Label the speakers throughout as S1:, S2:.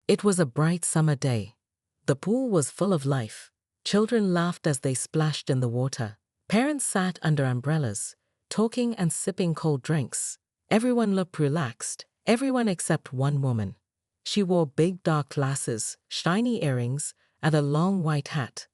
S1: It was a bright summer day. The pool was full of life. Children laughed as they splashed in the water. Parents sat under umbrellas, talking and sipping cold drinks. Everyone looked relaxed, everyone except one woman. She wore big dark glasses, shiny earrings, and a long white hat.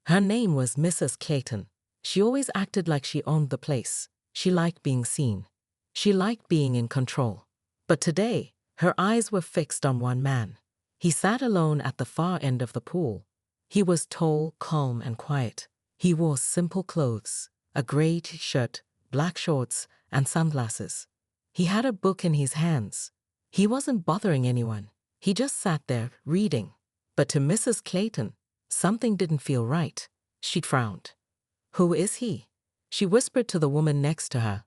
S1: Her name was Mrs. Clayton. She always acted like she owned the place. She liked being seen. She liked being in control. But today, her eyes were fixed on one man. He sat alone at the far end of the pool. He was tall, calm, and quiet. He wore simple clothes, a gray t-shirt, black shorts, and sunglasses. He had a book in his hands. He wasn't bothering anyone. He just sat there, reading. But to Mrs. Clayton, something didn't feel right. She frowned. "Who is he?" She whispered to the woman next to her.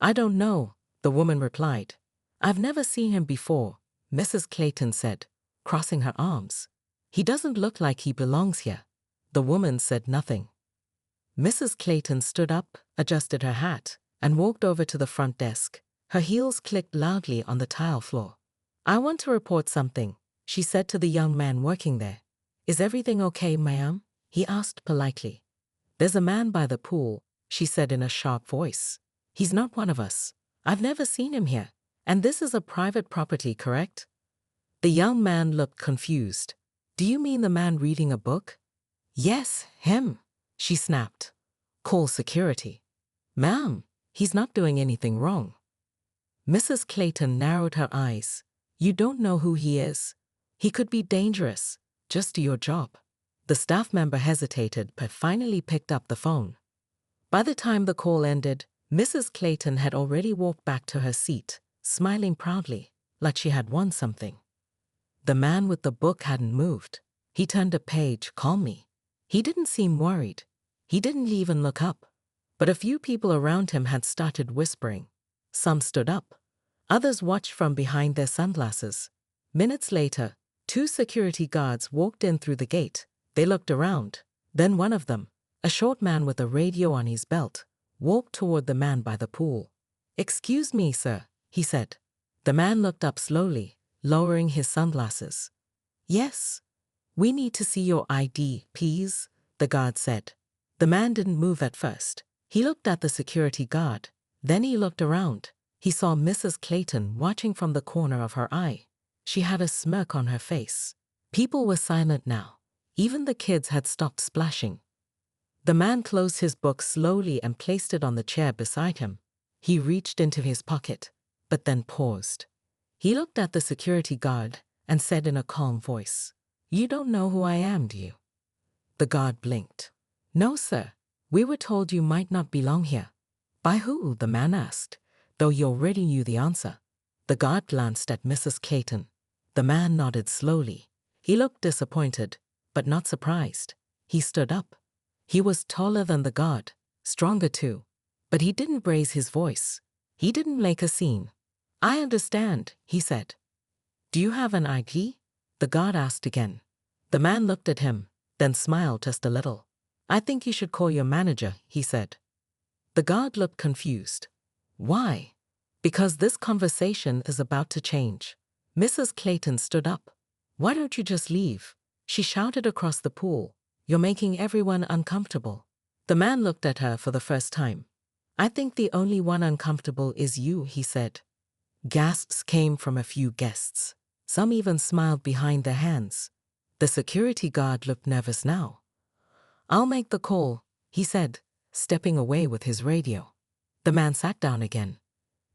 S1: "I don't know," the woman replied. "I've never seen him before," Mrs. Clayton said, crossing her arms. "He doesn't look like he belongs here." The woman said nothing. Mrs. Clayton stood up, adjusted her hat, and walked over to the front desk. Her heels clicked loudly on the tile floor. "I want to report something," she said to the young man working there. "Is everything okay, ma'am?" he asked politely. "There's a man by the pool," she said in a sharp voice. "He's not one of us. I've never seen him here. And this is a private property, correct?" The young man looked confused. "Do you mean the man reading a book?" "Yes, him," she snapped. "Call security." "Ma'am, he's not doing anything wrong." Mrs. Clayton narrowed her eyes. "You don't know who he is. He could be dangerous. Just do your job." The staff member hesitated but finally picked up the phone. By the time the call ended, Mrs. Clayton had already walked back to her seat, smiling proudly, like she had won something. The man with the book hadn't moved. He turned a page calmly. He didn't seem worried. He didn't even look up. But a few people around him had started whispering. Some stood up. Others watched from behind their sunglasses. Minutes later, 2 security guards walked in through the gate. They looked around. Then one of them, a short man with a radio on his belt, walked toward the man by the pool. "Excuse me, sir," he said. The man looked up slowly, lowering his sunglasses. "Yes. We need to see your ID, please," the guard said. The man didn't move at first. He looked at the security guard. Then he looked around. He saw Mrs. Clayton watching from the corner of her eye. She had a smirk on her face. People were silent now. Even the kids had stopped splashing. The man closed his book slowly and placed it on the chair beside him. He reached into his pocket, but then paused. He looked at the security guard and said in a calm voice, "You don't know who I am, do you?" The guard blinked. "No, sir. We were told you might not belong here." "By who?" the man asked, though he already knew the answer. The guard glanced at Mrs. Clayton. The man nodded slowly. He looked disappointed, but not surprised. He stood up. He was taller than the guard, stronger too, but he didn't raise his voice. He didn't make a scene. "I understand," he said. "Do you have an ID?" the guard asked again. The man looked at him, then smiled just a little. "I think you should call your manager," he said. The guard looked confused. "Why?" "Because this conversation is about to change." Mrs. Clayton stood up. "Why don't you just leave?" She shouted across the pool. "You're making everyone uncomfortable." The man looked at her for the first time. "I think the only one uncomfortable is you," he said. Gasps came from a few guests. Some even smiled behind their hands. The security guard looked nervous now. "I'll make the call," he said, stepping away with his radio. The man sat down again,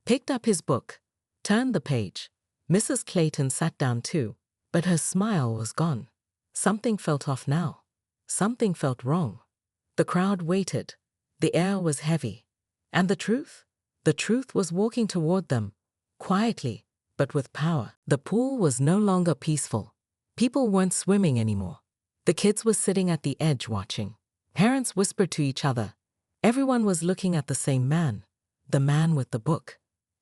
S1: picked up his book, turned the page. Mrs. Clayton sat down too, but her smile was gone. Something felt off now. Something felt wrong. The crowd waited. The air was heavy. And the truth? The truth was walking toward them, quietly, but with power. The pool was no longer peaceful. People weren't swimming anymore. The kids were sitting at the edge watching. Parents whispered to each other. Everyone was looking at the same man, the man with the book.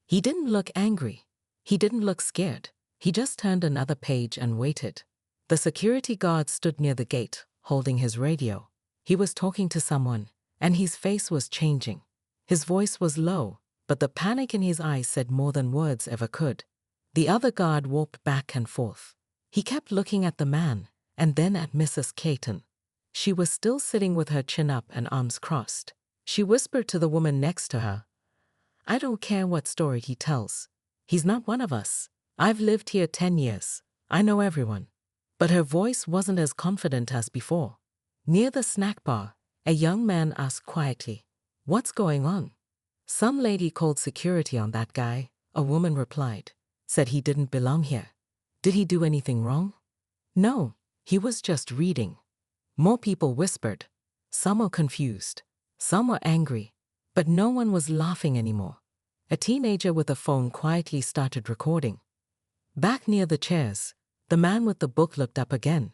S1: He didn't look angry. He didn't look scared. He just turned another page and waited. The security guard stood near the gate, holding his radio. He was talking to someone, and his face was changing. His voice was low, but the panic in his eyes said more than words ever could. The other guard walked back and forth. He kept looking at the man and then at Mrs. Clayton. She was still sitting with her chin up and arms crossed. She whispered to the woman next to her, "I don't care what story he tells. He's not one of us. I've lived here 10 years. I know everyone." But her voice wasn't as confident as before. Near the snack bar, a young man asked quietly, "What's going on?" "Some lady called security on that guy," a woman replied. "Said he didn't belong here." "Did he do anything wrong?" "No, he was just reading." More people whispered. Some were confused. Some were angry. But no one was laughing anymore. A teenager with a phone quietly started recording. Back near the chairs, the man with the book looked up again.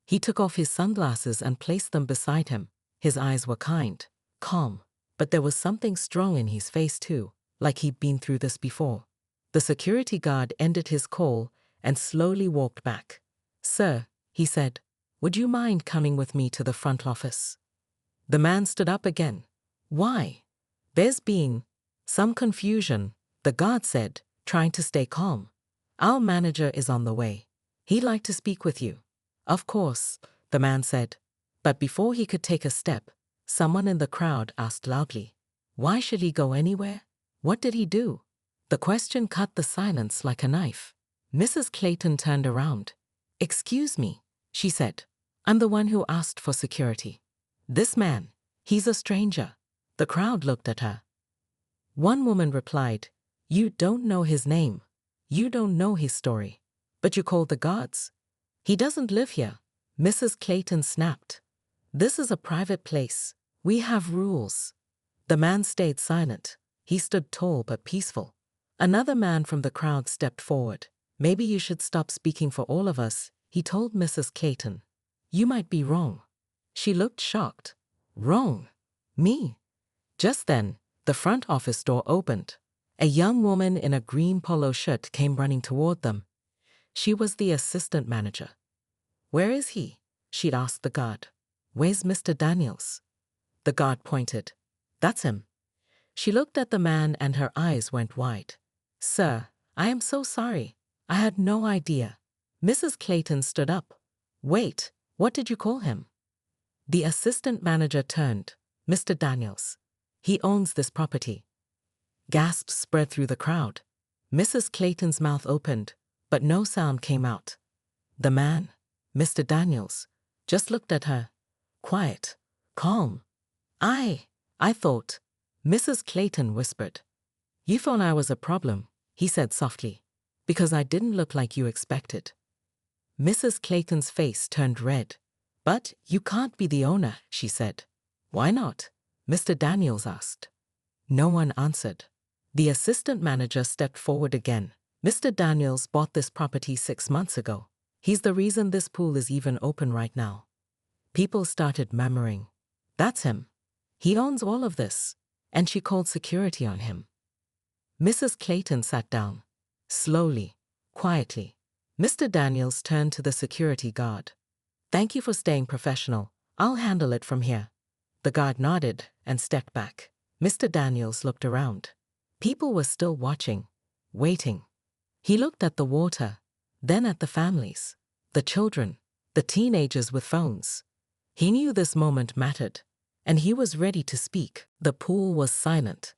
S1: He took off his sunglasses and placed them beside him. His eyes were kind, calm, but there was something strong in his face too, like he'd been through this before. The security guard ended his call and slowly walked back. "Sir," he said, "would you mind coming with me to the front office?" The man stood up again. "Why?" "There's been some confusion," the guard said, trying to stay calm. "Our manager is on the way. He'd like to speak with you." "Of course," the man said. But before he could take a step, someone in the crowd asked loudly, "Why should he go anywhere? What did he do?" The question cut the silence like a knife. Mrs. Clayton turned around. "Excuse me," she said. "I'm the one who asked for security. This man, he's a stranger." The crowd looked at her. One woman replied, "You don't know his name. You don't know his story. But you called the guards." "He doesn't live here," Mrs. Clayton snapped. "This is a private place. We have rules." The man stayed silent. He stood tall but peaceful. Another man from the crowd stepped forward. "Maybe you should stop speaking for all of us," he told Mrs. Clayton. "You might be wrong." She looked shocked. "Wrong? Me?" Just then, the front office door opened. A young woman in a green polo shirt came running toward them. She was the assistant manager. "Where is he?" she'd asked the guard. "Where's Mr. Daniels?" The guard pointed. "That's him." She looked at the man and her eyes went wide. "Sir, I am so sorry. I had no idea." Mrs. Clayton stood up. "Wait, what did you call him?" The assistant manager turned. "Mr. Daniels. He owns this property." Gasps spread through the crowd. Mrs. Clayton's mouth opened, but no sound came out. The man, Mr. Daniels, just looked at her. Quiet, calm. I thought," Mrs. Clayton whispered. "You thought I was a problem," he said softly, "because I didn't look like you expected." Mrs. Clayton's face turned red. "But you can't be the owner," she said. "Why not?" Mr. Daniels asked. No one answered. The assistant manager stepped forward again. "Mr. Daniels bought this property 6 months ago. He's the reason this pool is even open right now." People started murmuring. "That's him. He owns all of this." And she called security on him. Mrs. Clayton sat down. Slowly, quietly. Mr. Daniels turned to the security guard. "Thank you for staying professional. I'll handle it from here." The guard nodded and stepped back. Mr. Daniels looked around. People were still watching, waiting. He looked at the water, then at the families, the children, the teenagers with phones. He knew this moment mattered, and he was ready to speak. The pool was silent.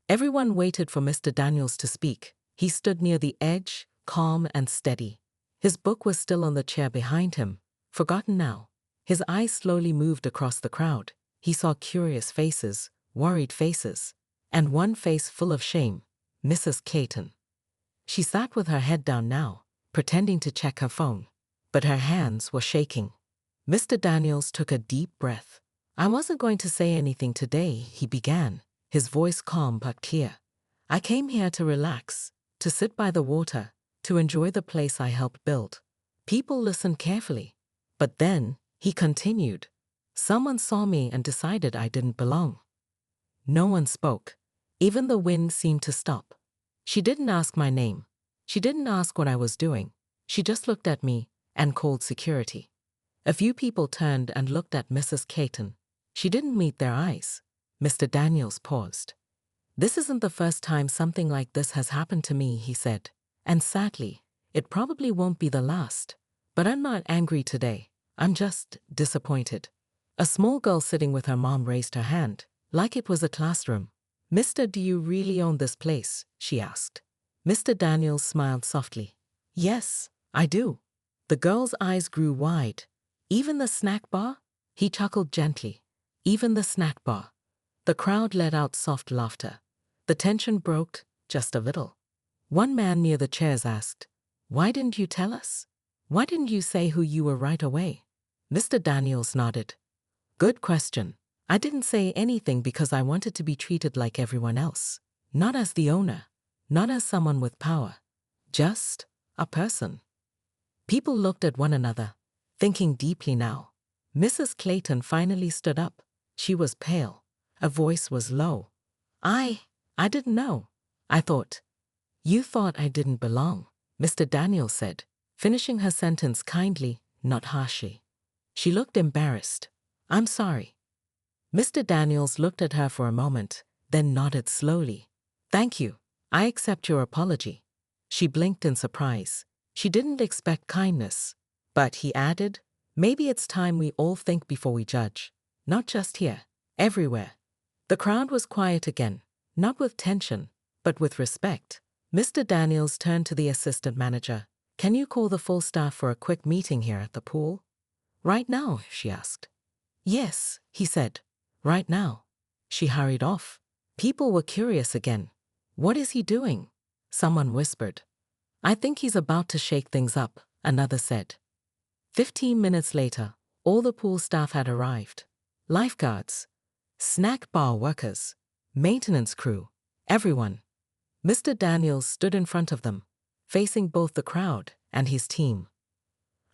S1: Everyone waited for Mr. Daniels to speak. He stood near the edge, calm and steady. His book was still on the chair behind him, forgotten now. His eyes slowly moved across the crowd. He saw curious faces, worried faces, and one face full of shame, Mrs. Clayton. She sat with her head down now, pretending to check her phone, but her hands were shaking. Mr. Daniels took a deep breath. "I wasn't going to say anything today," he began, his voice calm but clear. "I came here to relax, to sit by the water, to enjoy the place I helped build." People listened carefully. But then, he continued, "Someone saw me and decided I didn't belong." No one spoke. Even the wind seemed to stop. She didn't ask my name. She didn't ask what I was doing. She just looked at me and called security. A few people turned and looked at Mrs. Clayton. She didn't meet their eyes. Mr. Daniels paused. "This isn't the first time something like this has happened to me," he said. "And sadly, it probably won't be the last." But I'm not angry today. I'm just disappointed. A small girl sitting with her mom raised her hand, like it was a classroom. Mister, do you really own this place? She asked. Mr. Daniels smiled softly. Yes, I do. The girl's eyes grew wide. Even the snack bar? He chuckled gently. Even the snack bar. The crowd let out soft laughter. The tension broke just a little. One man near the chairs asked, Why didn't you tell us? Why didn't you say who you were right away? Mr. Daniels nodded. Good question. I didn't say anything because I wanted to be treated like everyone else. Not as the owner. Not as someone with power. Just a person. People looked at one another, thinking deeply now. Mrs. Clayton finally stood up. She was pale. Her voice was low. I didn't know. I thought. You thought I didn't belong, Mr. Daniels said, finishing her sentence kindly, not harshly. She looked embarrassed. I'm sorry. Mr. Daniels looked at her for a moment, then nodded slowly. Thank you. I accept your apology. She blinked in surprise. She didn't expect kindness. But he added, maybe it's time we all think before we judge. Not just here, everywhere. The crowd was quiet again, not with tension, but with respect. Mr. Daniels turned to the assistant manager. Can you call the full staff for a quick meeting here at the pool? Right now, she asked. Yes, he said. Right now. She hurried off. People were curious again. What is he doing? Someone whispered. I think he's about to shake things up, another said. 15 minutes later, all the pool staff had arrived. Lifeguards, snack bar workers, maintenance crew, everyone. Mr. Daniels stood in front of them, facing both the crowd and his team.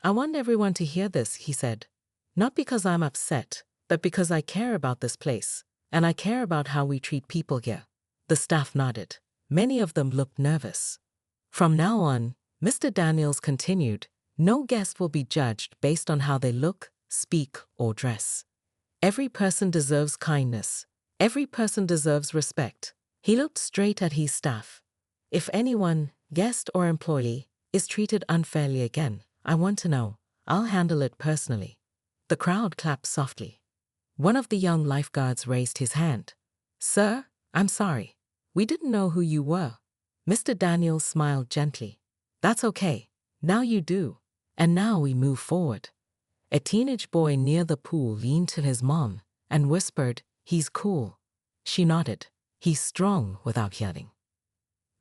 S1: I want everyone to hear this, he said. Not because I'm upset, but because I care about this place, and I care about how we treat people here. The staff nodded. Many of them looked nervous. From now on, Mr. Daniels continued, no guest will be judged based on how they look, speak, or dress. Every person deserves kindness. Every person deserves respect. He looked straight at his staff. If anyone, guest or employee, is treated unfairly again, I want to know. I'll handle it personally. The crowd clapped softly. One of the young lifeguards raised his hand. Sir, I'm sorry. We didn't know who you were. Mr. Daniels smiled gently. That's okay. Now you do. And now we move forward. A teenage boy near the pool leaned to his mom and whispered, He's cool. She nodded. He's strong without yelling.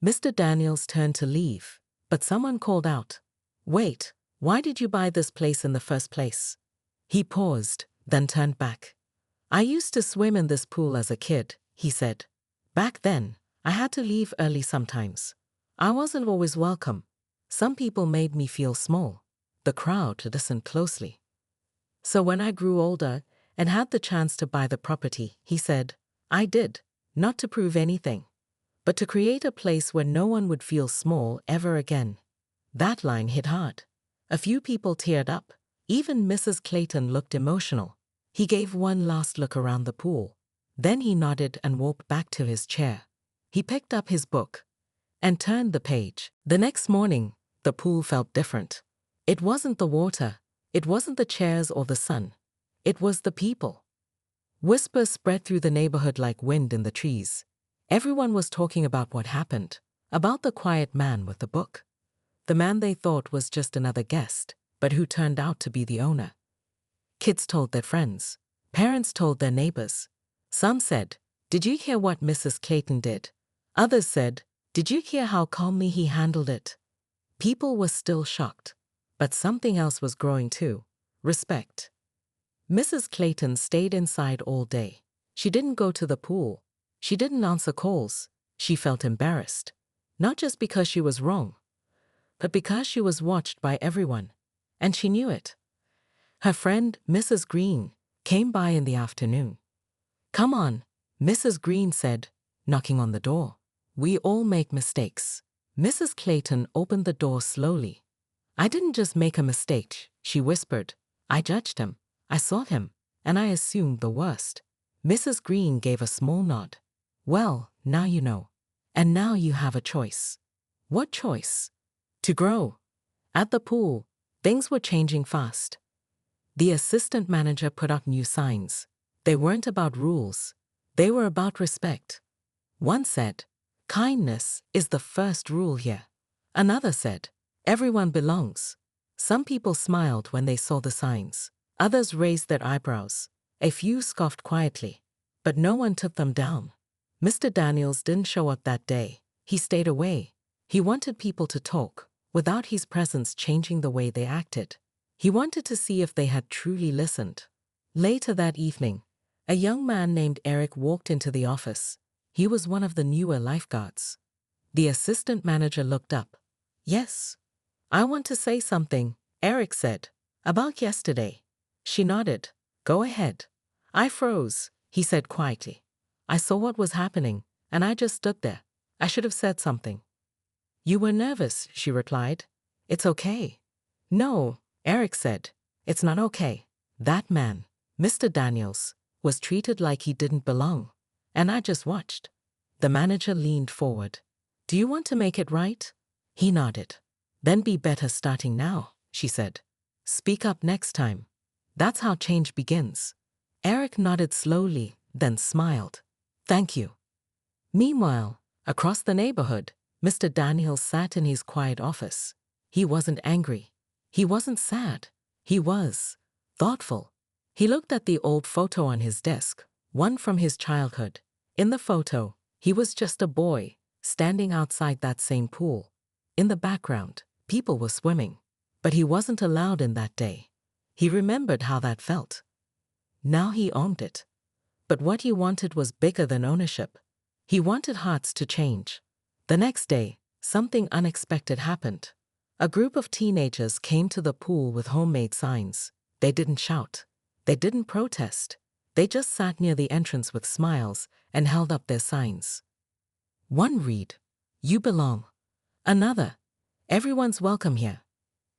S1: Mr. Daniels turned to leave, but someone called out, Wait, why did you buy this place in the first place? He paused, then turned back. I used to swim in this pool as a kid, he said. Back then, I had to leave early sometimes. I wasn't always welcome. Some people made me feel small. The crowd listened closely. So when I grew older and had the chance to buy the property, he said, I did, not to prove anything, but to create a place where no one would feel small ever again. That line hit hard. A few people teared up. Even Mrs. Clayton looked emotional. He gave one last look around the pool. Then he nodded and walked back to his chair. He picked up his book and turned the page. The next morning, the pool felt different. It wasn't the water. It wasn't the chairs or the sun. It was the people. Whispers spread through the neighborhood like wind in the trees. Everyone was talking about what happened, about the quiet man with the book. The man they thought was just another guest, but who turned out to be the owner. Kids told their friends. Parents told their neighbors. Some said, Did you hear what Mrs. Clayton did? Others said, Did you hear how calmly he handled it? People were still shocked. But something else was growing too. Respect. Mrs. Clayton stayed inside all day. She didn't go to the pool. She didn't answer calls. She felt embarrassed. Not just because she was wrong, but because she was watched by everyone. And she knew it. Her friend, Mrs. Green, came by in the afternoon. Come on, Mrs. Green said, knocking on the door. We all make mistakes. Mrs. Clayton opened the door slowly. I didn't just make a mistake, she whispered. I judged him. I saw him, and I assumed the worst. Mrs. Green gave a small nod. Well, now you know. And now you have a choice. What choice? To grow. At the pool, Things were changing fast. The assistant manager put up new signs. They weren't about rules. They were about respect. One said, "Kindness is the first rule here." Another said, "Everyone belongs." Some people smiled when they saw the signs. Others raised their eyebrows. A few scoffed quietly. But no one took them down. Mr. Daniels didn't show up that day. He stayed away. He wanted people to talk, without his presence changing the way they acted. He wanted to see if they had truly listened. Later that evening, a young man named Eric walked into the office. He was one of the newer lifeguards. The assistant manager looked up. "Yes, I want to say something," Eric said. "About yesterday." She nodded. "Go ahead." "I froze," he said quietly. "I saw what was happening, and I just stood there. I should have said something." "You were nervous," she replied. "It's okay." "No," Eric said. "It's not okay. That man, Mr. Daniels, was treated like he didn't belong. And I just watched." The manager leaned forward. "Do you want to make it right?" He nodded. "Then be better starting now," she said. "Speak up next time. That's how change begins." Eric nodded slowly, then smiled. "Thank you." Meanwhile, across the neighborhood, Mr. Daniels sat in his quiet office. He wasn't angry. He wasn't sad. He was thoughtful. He looked at the old photo on his desk, one from his childhood. In the photo, he was just a boy, standing outside that same pool. In the background, people were swimming. But he wasn't allowed in that day. He remembered how that felt. Now he owned it. But what he wanted was bigger than ownership. He wanted hearts to change. The next day, something unexpected happened. A group of teenagers came to the pool with homemade signs. They didn't shout. They didn't protest. They just sat near the entrance with smiles and held up their signs. One read, "You belong." Another, "Everyone's welcome here."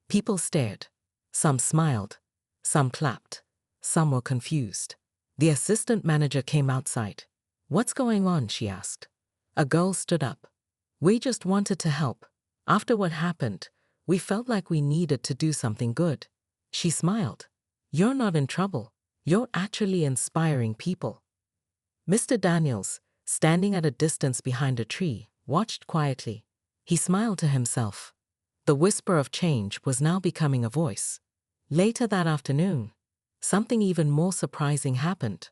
S1: People stared. Some smiled. Some clapped. Some were confused. The assistant manager came outside. "What's going on?" she asked. A girl stood up. "We just wanted to help. After what happened, we felt like we needed to do something good." She smiled. "You're not in trouble. You're actually inspiring people." Mr. Daniels, standing at a distance behind a tree, watched quietly. He smiled to himself. The whisper of change was now becoming a voice. Later that afternoon, something even more surprising happened.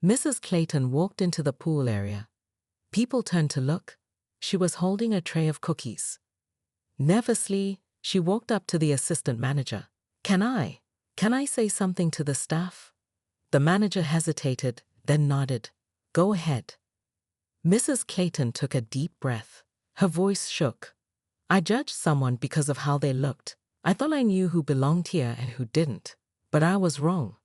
S1: Mrs. Clayton walked into the pool area. People turned to look. She was holding a tray of cookies. Nervously, she walked up to the assistant manager. Can I say something to the staff?" The manager hesitated, then nodded. "Go ahead." Mrs. Clayton took a deep breath. Her voice shook. "I judged someone because of how they looked. I thought I knew who belonged here and who didn't. But I was wrong."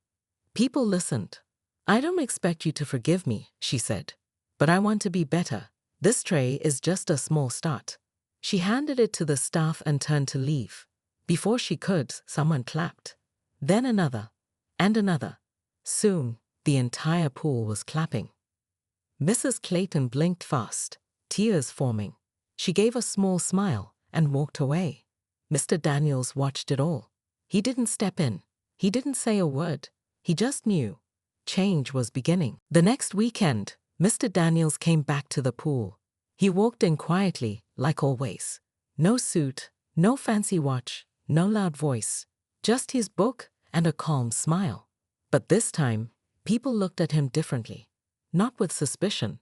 S1: People listened. "I don't expect you to forgive me," she said. "But I want to be better. This tray is just a small start." She handed it to the staff and turned to leave. Before she could, someone clapped. Then another. And another. Soon, the entire pool was clapping. Mrs. Clayton blinked fast, tears forming. She gave a small smile and walked away. Mr. Daniels watched it all. He didn't step in. He didn't say a word. He just knew. Change was beginning. The next weekend, Mr. Daniels came back to the pool. He walked in quietly, like always. No suit, no fancy watch, no loud voice. Just his book and a calm smile. But this time, people looked at him differently. Not with suspicion.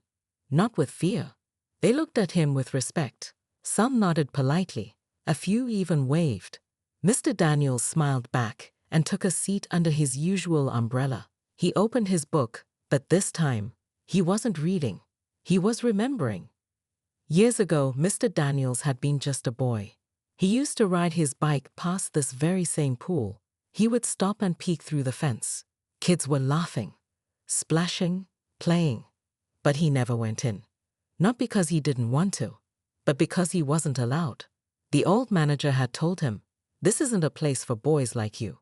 S1: Not with fear. They looked at him with respect. Some nodded politely. A few even waved. Mr. Daniels smiled back and took a seat under his usual umbrella. He opened his book, but this time, he wasn't reading. He was remembering. Years ago, Mr. Daniels had been just a boy. He used to ride his bike past this very same pool. He would stop and peek through the fence. Kids were laughing, splashing, playing. But he never went in. Not because he didn't want to, but because he wasn't allowed. The old manager had told him, "This isn't a place for boys like you."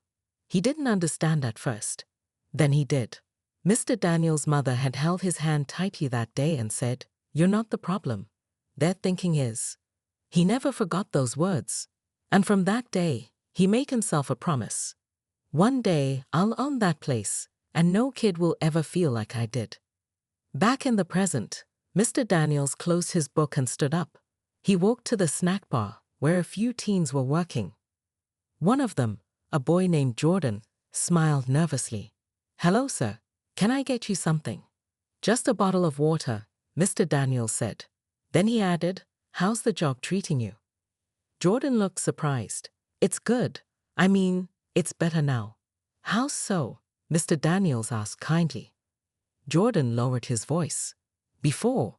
S1: He didn't understand at first. Then he did. Mr. Daniels' mother had held his hand tightly that day and said, "You're not the problem. Their thinking is." He never forgot those words. And from that day, He made himself a promise. One day, I'll own that place, and no kid will ever feel like I did. Back in the present, Mr. Daniels closed his book and stood up. He walked to the snack bar, where a few teens were working. One of them, a boy named Jordan, smiled nervously. "Hello, sir. Can I get you something?" "Just a bottle of water," Mr. Daniels said. Then he added, "How's the job treating you?" Jordan looked surprised. "It's good. I mean, it's better now." "How so?" Mr. Daniels asked kindly. Jordan lowered his voice. "Before,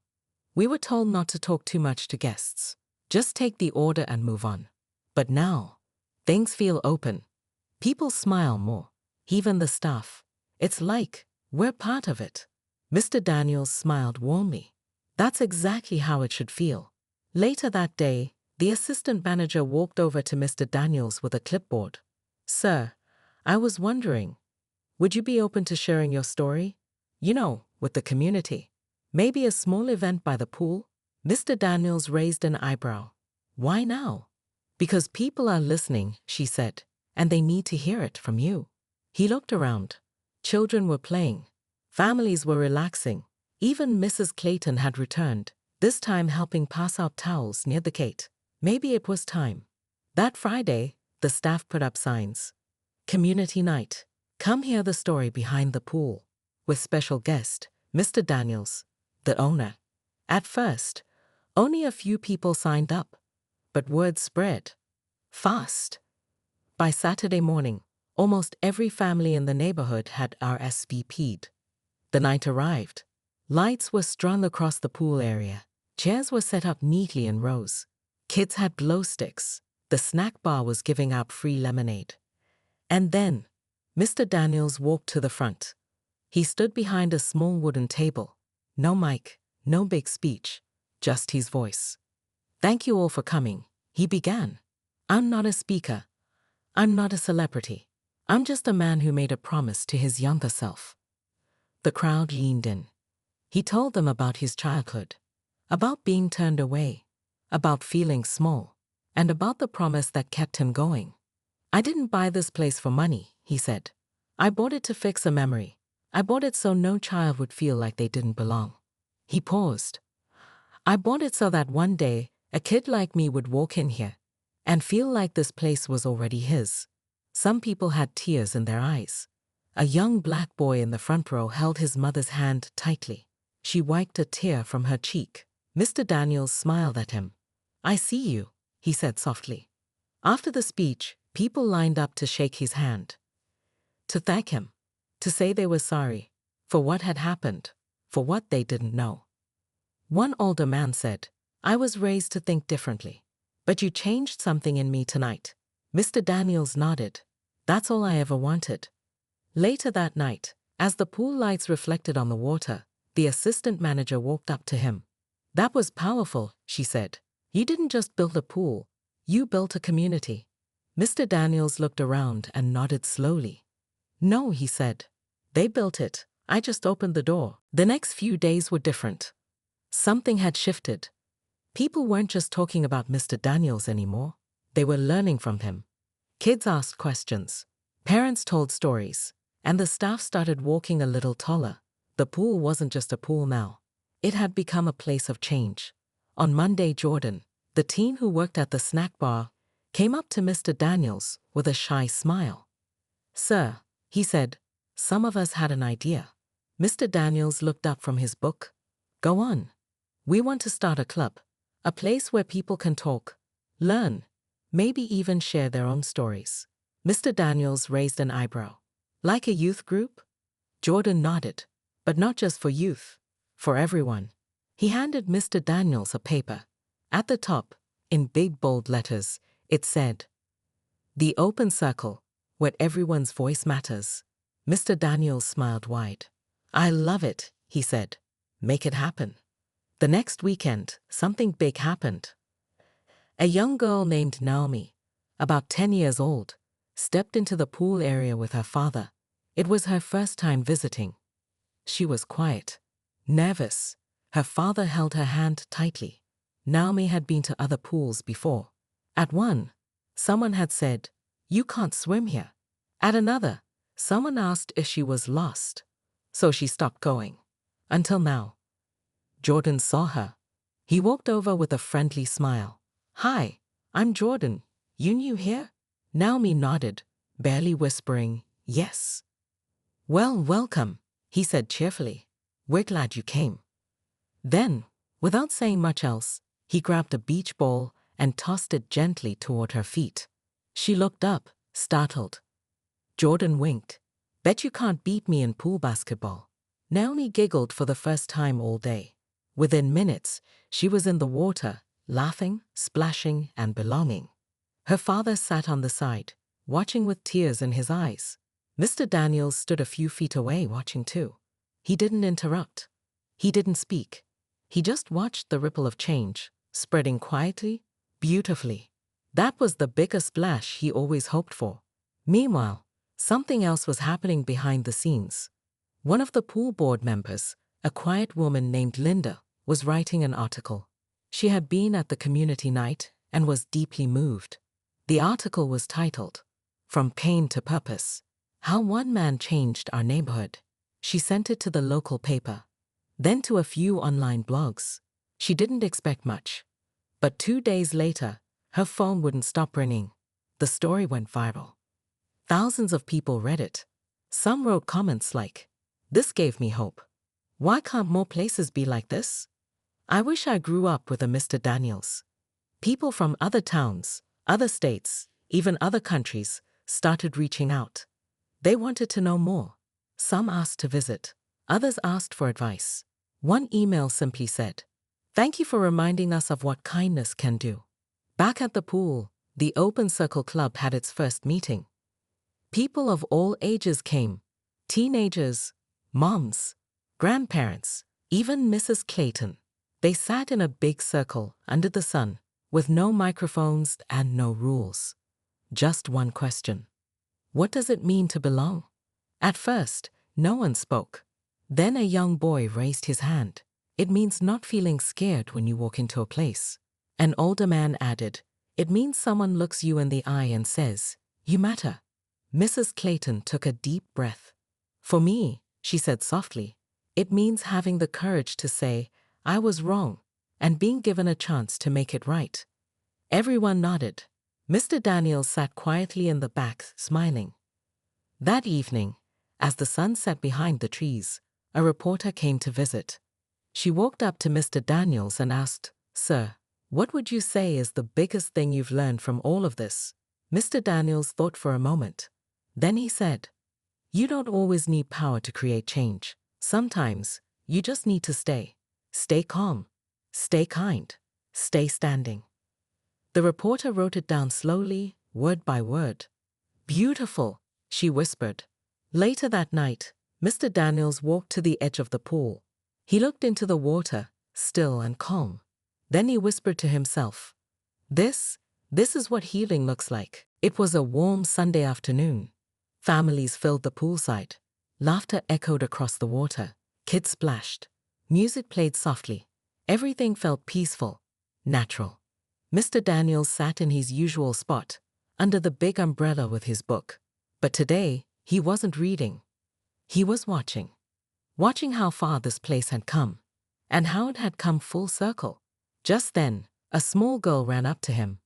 S1: we were told not to talk too much to guests. Just take the order and move on. But now, things feel open. People smile more, even the staff. It's like we're part of it." Mr. Daniels smiled warmly. "That's exactly how it should feel." Later that day, the assistant manager walked over to Mr. Daniels with a clipboard. "Sir, I was wondering, would you be open to sharing your story? You know, with the community. Maybe a small event by the pool?" Mr. Daniels raised an eyebrow. "Why now?" "Because people are listening," she said, "and they need to hear it from you." He looked around. Children were playing. Families were relaxing. Even Mrs. Clayton had returned, this time helping pass out towels near the gate. Maybe it was time. That Friday, the staff put up signs. "Community night. Come hear the story behind the pool," with special guest, Mr. Daniels, the owner. At first, only a few people signed up, but word spread fast. By Saturday morning, almost every family in the neighborhood had RSVP'd. The night arrived. Lights were strung across the pool area. Chairs were set up neatly in rows. Kids had glow sticks. The snack bar was giving out free lemonade. And then, Mr. Daniels walked to the front. He stood behind a small wooden table. No mic, no big speech, just his voice. "Thank you all for coming," he began. "I'm not a speaker. I'm not a celebrity. I'm just a man who made a promise to his younger self." The crowd leaned in. He told them about his childhood, about being turned away, about feeling small, and about the promise that kept him going. "I didn't buy this place for money," he said. "I bought it to fix a memory. I bought it so no child would feel like they didn't belong." He paused. "I bought it so that one day, a kid like me would walk in here and feel like this place was already his." Some people had tears in their eyes. A young black boy in the front row held his mother's hand tightly. She wiped a tear from her cheek. Mr. Daniels smiled at him. "I see you," he said softly. After the speech, people lined up to shake his hand, to thank him, to say they were sorry for what had happened, for what they didn't know. One older man said, "I was raised to think differently, but you changed something in me tonight." Mr. Daniels nodded. "That's all I ever wanted." Later that night, as the pool lights reflected on the water, the assistant manager walked up to him. "That was powerful," she said. "You didn't just build a pool, you built a community." Mr. Daniels looked around and nodded slowly. "No," he said. "They built it. I just opened the door." The next few days were different. Something had shifted. People weren't just talking about Mr. Daniels anymore. They were learning from him. Kids asked questions. Parents told stories. And the staff started walking a little taller. The pool wasn't just a pool now. It had become a place of change. On Monday, Jordan, the teen who worked at the snack bar, came up to Mr. Daniels with a shy smile. "Sir," he said, "some of us had an idea." Mr. Daniels looked up from his book. "Go on. We want to start a club, a place where people can talk, learn, maybe even share their own stories." Mr. Daniels raised an eyebrow. "Like a youth group?" Jordan nodded. "But not just for youth, for everyone." He handed Mr. Daniels a paper. At the top, in big bold letters, it said, "The Open Circle, where everyone's voice matters." Mr. Daniels smiled wide. "I love it," he said. "Make it happen." The next weekend, something big happened. A young girl named Naomi, about 10 years old, stepped into the pool area with her father. It was her first time visiting. She was quiet, nervous. Her father held her hand tightly. Naomi had been to other pools before. At one, someone had said, "You can't swim here." At another, someone asked if she was lost. So she stopped going. Until now. Jordan saw her. He walked over with a friendly smile. "Hi, I'm Jordan. You new here?" Naomi nodded, barely whispering, "Yes." "Well, welcome," he said cheerfully. "We're glad you came." Then, without saying much else, he grabbed a beach ball and tossed it gently toward her feet. She looked up, startled. Jordan winked. "Bet you can't beat me in pool basketball." Naomi giggled for the first time all day. Within minutes, she was in the water, laughing, splashing, and belonging. Her father sat on the side, watching with tears in his eyes. Mr. Daniels stood a few feet away, watching too. He didn't interrupt. He didn't speak. He just watched the ripple of change, spreading quietly, beautifully. That was the bigger splash he always hoped for. Meanwhile, something else was happening behind the scenes. One of the pool board members, a quiet woman named Linda, was writing an article. She had been at the community night and was deeply moved. The article was titled, "From Pain to Purpose: How One Man Changed Our Neighborhood." She sent it to the local paper, then to a few online blogs. She didn't expect much. But 2 days later, her phone wouldn't stop ringing. The story went viral. Thousands of people read it. Some wrote comments like, "This gave me hope. Why can't more places be like this? I wish I grew up with a Mr. Daniels." People from other towns, other states, even other countries started reaching out. They wanted to know more. Some asked to visit. Others asked for advice. One email simply said, "Thank you for reminding us of what kindness can do." Back at the pool, the Open Circle Club had its first meeting. People of all ages came. Teenagers, moms, grandparents, even Mrs. Clayton. They sat in a big circle under the sun, with no microphones and no rules. Just one question. What does it mean to belong? At first, no one spoke. Then a young boy raised his hand. "It means not feeling scared when you walk into a place." An older man added, "It means someone looks you in the eye and says, 'You matter.'" Mrs. Clayton took a deep breath. "For me," she said softly, "it means having the courage to say, 'I was wrong,' and being given a chance to make it right." Everyone nodded. Mr. Daniels sat quietly in the back, smiling. That evening, as the sun set behind the trees, a reporter came to visit. She walked up to Mr. Daniels and asked, "Sir, what would you say is the biggest thing you've learned from all of this?" Mr. Daniels thought for a moment. Then he said, "You don't always need power to create change. Sometimes, you just need to stay. Stay calm. Stay kind. Stay standing." The reporter wrote it down slowly, word by word. "Beautiful," she whispered. Later that night, Mr. Daniels walked to the edge of the pool. He looked into the water, still and calm. Then he whispered to himself, This is what healing looks like." It was a warm Sunday afternoon. Families filled the poolside. Laughter echoed across the water. Kids splashed. Music played softly. Everything felt peaceful, natural. Mr. Daniels sat in his usual spot, under the big umbrella with his book. But today, he wasn't reading. He was watching. Watching how far this place had come, and how it had come full circle. Just then, a small girl ran up to him.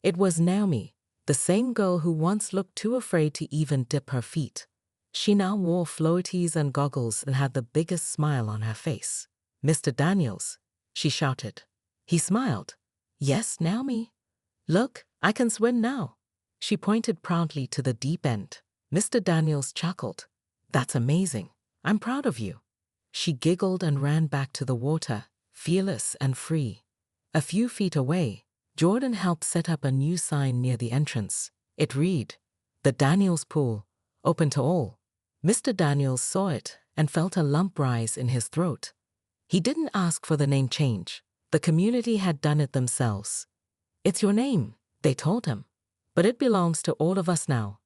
S1: It was Naomi, the same girl who once looked too afraid to even dip her feet. She now wore floaties and goggles and had the biggest smile on her face. "Mr. Daniels," she shouted. He smiled. "Yes, Naomi." "Look, I can swim now." She pointed proudly to the deep end. Mr. Daniels chuckled. "That's amazing. I'm proud of you." She giggled and ran back to the water, fearless and free. A few feet away, Jordan helped set up a new sign near the entrance. It read, "The Daniels Pool, open to all." Mr. Daniels saw it and felt a lump rise in his throat. He didn't ask for the name change. The community had done it themselves. "It's your name," they told him. "But it belongs to all of us now."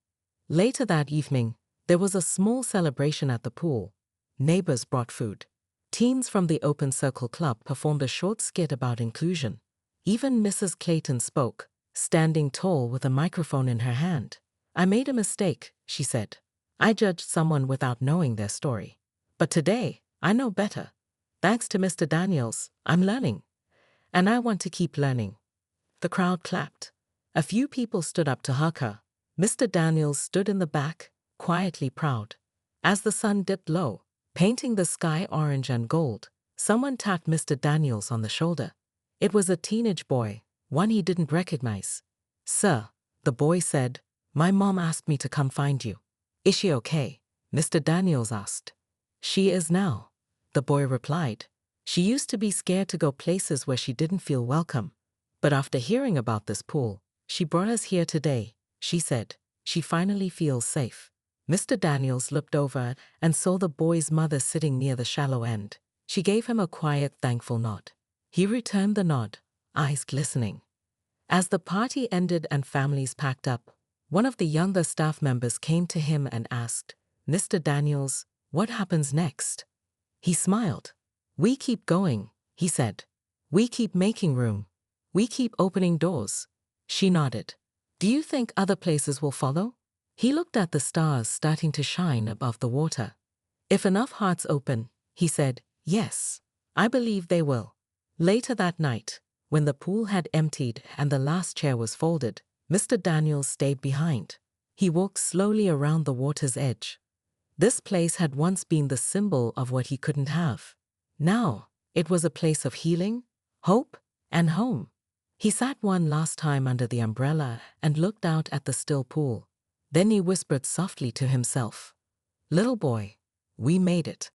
S1: Later that evening, there was a small celebration at the pool. Neighbors brought food. Teens from the Open Circle Club performed a short skit about inclusion. Even Mrs. Clayton spoke, standing tall with a microphone in her hand. I made a mistake, she said. I judged someone without knowing their story. But today, I know better. Thanks to Mr. Daniels, I'm learning. And I want to keep learning. The crowd clapped. A few people stood up to hug her. Mr. Daniels stood in the back, quietly proud. As the sun dipped low, painting the sky orange and gold, someone tapped Mr. Daniels on the shoulder. It was a teenage boy, one he didn't recognize. Sir, the boy said, my mom asked me to come find you. Is she okay? Mr. Daniels asked. She is now, the boy replied. She used to be scared to go places where she didn't feel welcome. But after hearing about this pool, she brought us here today, she said. She finally feels safe. Mr. Daniels looked over and saw the boy's mother sitting near the shallow end. She gave him a quiet, thankful nod. He returned the nod, eyes glistening. As the party ended and families packed up, one of the younger staff members came to him and asked, Mr. Daniels, what happens next? He smiled. We keep going, he said. We keep making room. We keep opening doors. She nodded. Do you think other places will follow? He looked at the stars starting to shine above the water. If enough hearts open, he said, yes, I believe they will. Later that night, when the pool had emptied and the last chair was folded, Mr. Daniels stayed behind. He walked slowly around the water's edge. This place had once been the symbol of what he couldn't have. Now, it was a place of healing, hope, and home. He sat one last time under the umbrella and looked out at the still pool. Then he whispered softly to himself, Little boy, we made it.